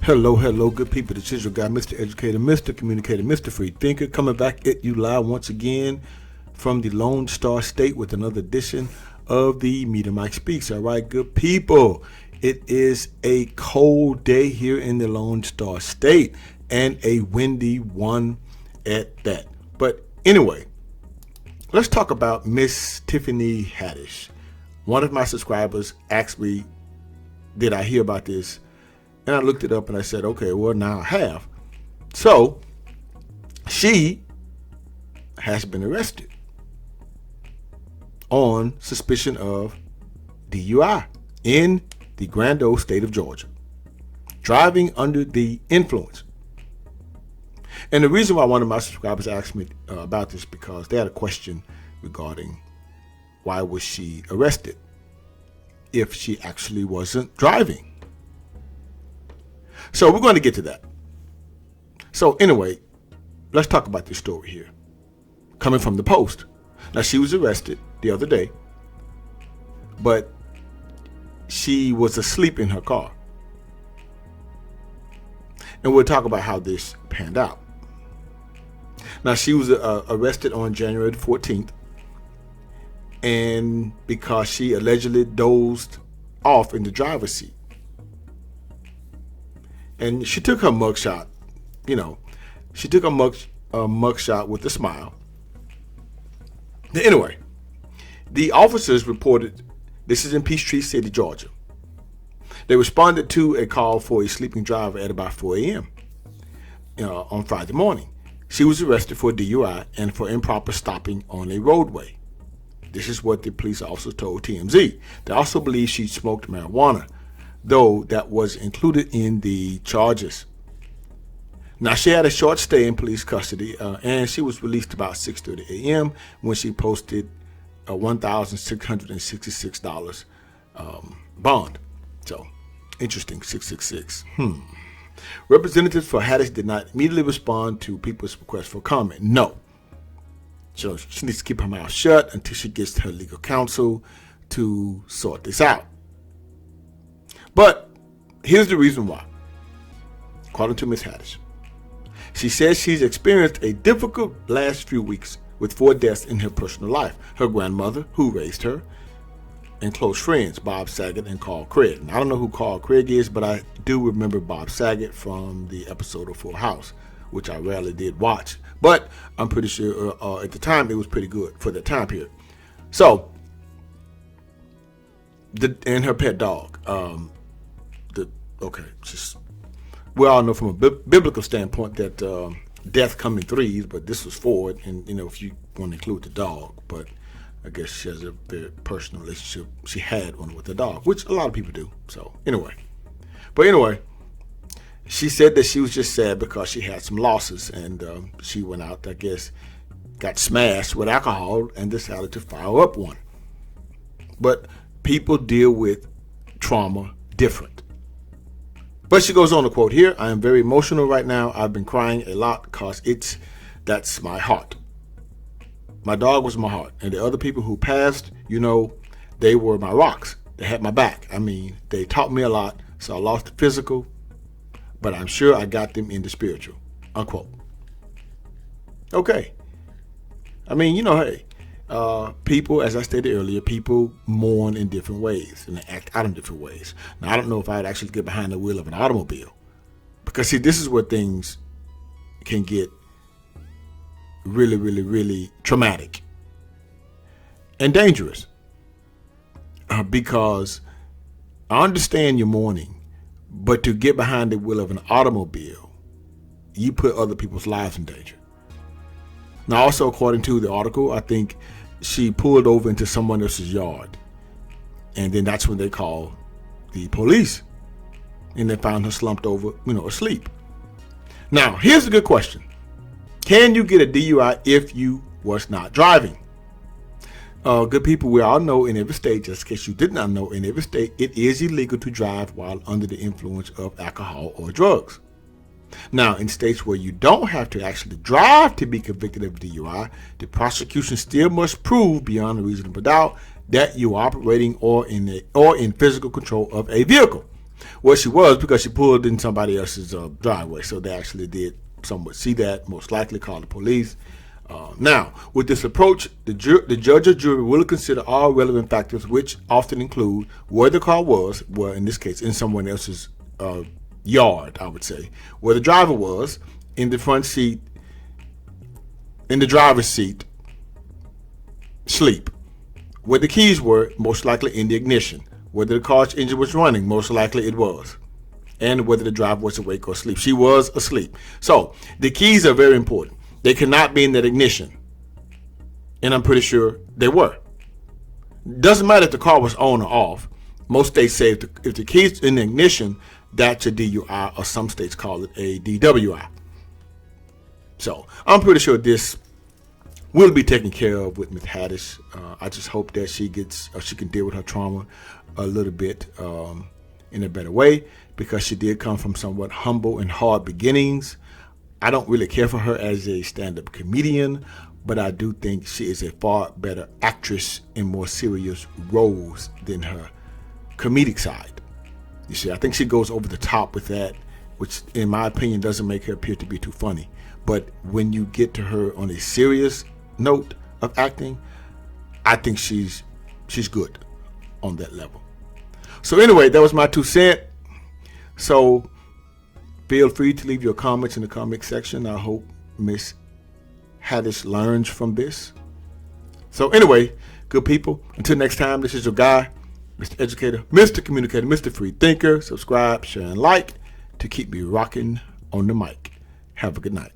Hello, good people. This is your guy, Mr. Educator, Mr. Communicator, Mr. Free Thinker, coming back at you live once again from the Lone Star State with another edition of the Meter Mike Speaks. All right, good people. It is a cold day here in the Lone Star State and a windy one at that. But anyway, let's talk about Miss Tiffany Haddish. One of my subscribers asked me, did I hear about this? And I looked it up and I said, okay, well, now I have. So she has been arrested on suspicion of DUI in the grand old state of Georgia, driving under the influence. And the reason why one of my subscribers asked me about this because they had a question regarding why was she arrested if she actually wasn't driving. So we're going to get to that. So anyway, let's talk about this story here. Coming from the Post. Now, she was arrested the other day, but she was asleep in her car. And we'll talk about how this panned out. Now, she was arrested on January the 14th, and because she allegedly dozed off in the driver's seat. And she took her mugshot, she took a mugshot with a smile. Anyway, the officers reported, this is in Peachtree City, Georgia. They responded to a call for a sleeping driver at about 4 a.m. On Friday morning. She was arrested for DUI and for improper stopping on a roadway. This is what the police officers told TMZ. They also believe she smoked marijuana, though that was included in the charges. Now, she had a short stay in police custody, and she was released about 6:30 a.m. when she posted a $1,666 bond. So, interesting, 666. Representatives for Haddish did not immediately respond to people's request for comment. No. So, she needs to keep her mouth shut until she gets her legal counsel to sort this out. But here's the reason why. According to Ms. Haddish, she says she's experienced a difficult last few weeks with 4 deaths in her personal life. Her grandmother, who raised her, and close friends, Bob Saget and Carl Craig. And I don't know who Carl Craig is, but I do remember Bob Saget from the episode of Full House, which I rarely did watch. But I'm pretty sure at the time it was pretty good for that time period. So, and her pet dog. We all know from a biblical standpoint that death comes in threes, but this was 4, and if you want to include the dog, but I guess she has a very personal relationship. She had one with the dog, which a lot of people do. So anyway, she said that she was just sad because she had some losses, and she went out, I guess, got smashed with alcohol, and decided to fire up one. But people deal with trauma different. But she goes on to quote here, I am very emotional right now. I've been crying a lot because that's my heart. My dog was my heart. And the other people who passed, they were my rocks. They had my back. I mean, they taught me a lot. So I lost the physical, but I'm sure I got them in the spiritual, unquote. Okay. I mean, hey. People, as I stated earlier, people mourn in different ways and they act out in different ways. Now, I don't know if I'd actually get behind the wheel of an automobile because, see, this is where things can get really, really, really traumatic and dangerous because I understand your mourning, but to get behind the wheel of an automobile, you put other people's lives in danger. Now, also, according to the article, I think she pulled over into someone else's yard. And then that's when they called the police. And they found her slumped over, asleep. Now, here's a good question. Can you get a DUI if you was not driving? Good people, we all know in every state, just in case you did not know, in every state, it is illegal to drive while under the influence of alcohol or drugs. Now, in states where you don't have to actually drive to be convicted of DUI, the prosecution still must prove beyond a reasonable doubt that you are operating or in physical control of a vehicle. Well, she was, because she pulled in somebody else's driveway. So they actually did somewhat see that, most likely call the police. Now, with this approach, the judge or jury will consider all relevant factors, which often include where the car was, well, in this case, in someone else's yard, I would say, where the driver was, in the front seat, in the driver's seat, sleep, where the keys were, most likely in the ignition, whether the car's engine was running, most likely it was, and whether the driver was awake or asleep. She was asleep. So the keys are very important. They cannot be in that ignition, and I'm pretty sure they were. Doesn't matter if the car was on or off. Most states say if the keys in the ignition, that's a DUI, or some states call it a DWI. So I'm pretty sure this will be taken care of with Ms. Haddish. I just hope that she can deal with her trauma a little bit in a better way, because she did come from somewhat humble and hard beginnings. I don't really care for her as a stand-up comedian, but I do think she is a far better actress in more serious roles than her comedic side. You see, I think she goes over the top with that, which in my opinion doesn't make her appear to be too funny. But when you get to her on a serious note of acting, I think she's good on that level. So anyway, that was my 2 cents. So feel free to leave your comments in the comment section. I hope Miss Haddish learns from this. So anyway, good people, until next time, this is your guy, Mr. Educator, Mr. Communicator, Mr. Free Thinker. Subscribe, share, and like to keep me rocking on the mic. Have a good night.